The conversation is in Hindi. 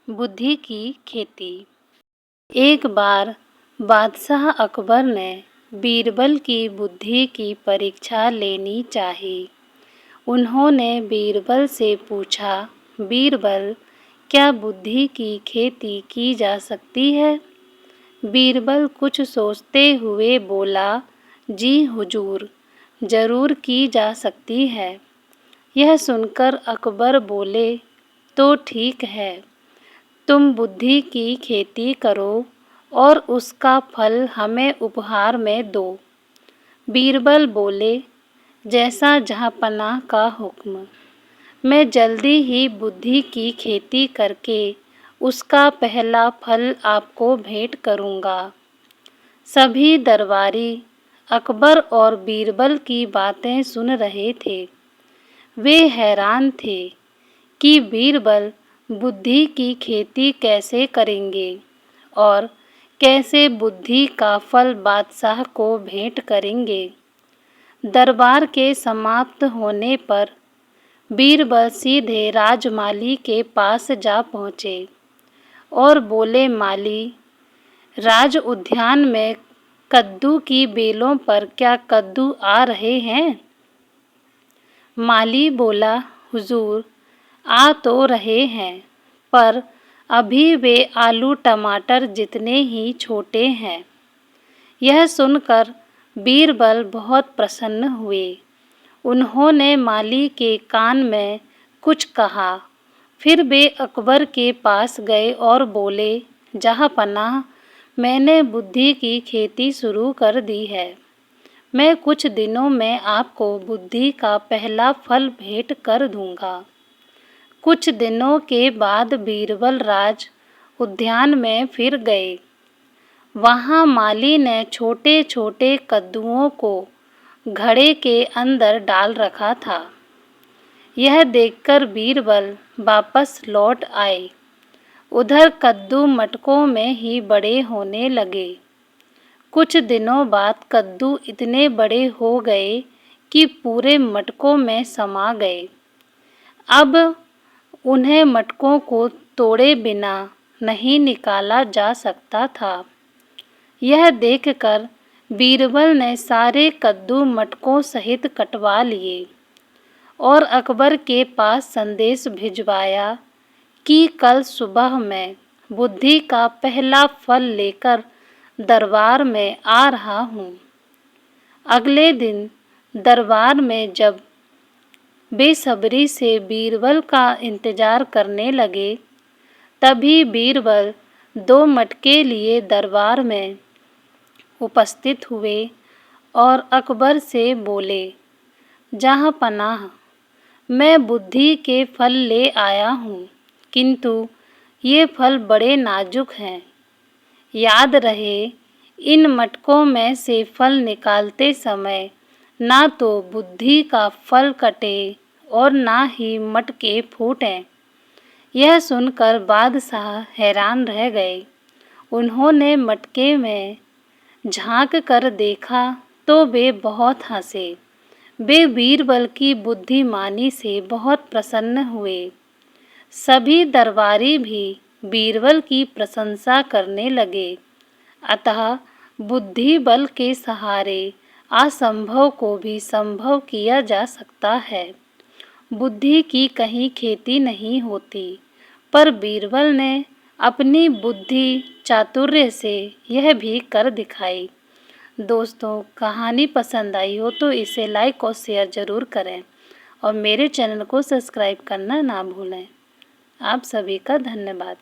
बुद्धि की खेती। एक बार बादशाह अकबर ने बीरबल की बुद्धि की परीक्षा लेनी चाही। उन्होंने बीरबल से पूछा, बीरबल, क्या बुद्धि की खेती की जा सकती है? बीरबल कुछ सोचते हुए बोला, जी हुजूर, जरूर की जा सकती है। यह सुनकर अकबर बोले, तो ठीक है, तुम बुद्धि की खेती करो और उसका फल हमें उपहार में दो। बीरबल बोले, जैसा जहाँपनाह का हुक्म। मैं जल्दी ही बुद्धि की खेती करके उसका पहला फल आपको भेंट करूँगा। सभी दरबारी अकबर और बीरबल की बातें सुन रहे थे। वे हैरान थे कि बीरबल बुद्धि की खेती कैसे करेंगे और कैसे बुद्धि का फल बादशाह को भेंट करेंगे। दरबार के समाप्त होने पर बीरबल सीधे राजमाली के पास जा पहुँचे और बोले, माली, राज उद्यान में कद्दू की बेलों पर क्या कद्दू आ रहे हैं? माली बोला, हुजूर, आ तो रहे हैं, पर अभी वे आलू टमाटर जितने ही छोटे हैं। यह सुनकर बीरबल बहुत प्रसन्न हुए। उन्होंने माली के कान में कुछ कहा। फिर वे अकबर के पास गए और बोले, जहाँपनाह, मैंने बुद्धि की खेती शुरू कर दी है। मैं कुछ दिनों में आपको बुद्धि का पहला फल भेंट कर दूंगा। कुछ दिनों के बाद बीरबल राज उद्यान में फिर गए। वहाँ माली ने छोटे छोटे कद्दुओं को घड़े के अंदर डाल रखा था। यह देखकर बीरबल वापस लौट आए। उधर कद्दू मटकों में ही बड़े होने लगे। कुछ दिनों बाद कद्दू इतने बड़े हो गए कि पूरे मटकों में समा गए। अब उन्हें मटकों को तोड़े बिना नहीं निकाला जा सकता था। यह देखकर बीरबल ने सारे कद्दू मटकों सहित कटवा लिए और अकबर के पास संदेश भिजवाया कि कल सुबह मैं बुद्धि का पहला फल लेकर दरबार में आ रहा हूँ। अगले दिन दरबार में जब बेसब्री से बीरबल का इंतजार करने लगे, तभी बीरबल 2 मटके लिए दरबार में उपस्थित हुए और अकबर से बोले, जहाँपनाह, मैं बुद्धि के फल ले आया हूँ, किंतु ये फल बड़े नाजुक हैं। याद रहे, इन मटकों में से फल निकालते समय ना तो बुद्धि का फल कटे और ना ही मटके फूटें। यह सुनकर बादशाह हैरान रह गए। उन्होंने मटके में झांक कर देखा तो वे बहुत हंसे। वे बीरबल की बुद्धिमानी से बहुत प्रसन्न हुए। सभी दरबारी भी बीरबल की प्रशंसा करने लगे। अतः बुद्धि बल के सहारे असंभव को भी संभव किया जा सकता है। बुद्धि की कहीं खेती नहीं होती, पर बीरबल ने अपनी बुद्धि चातुर्य से यह भी कर दिखाई। दोस्तों, कहानी पसंद आई हो तो इसे लाइक और शेयर ज़रूर करें और मेरे चैनल को सब्सक्राइब करना ना भूलें। आप सभी का धन्यवाद।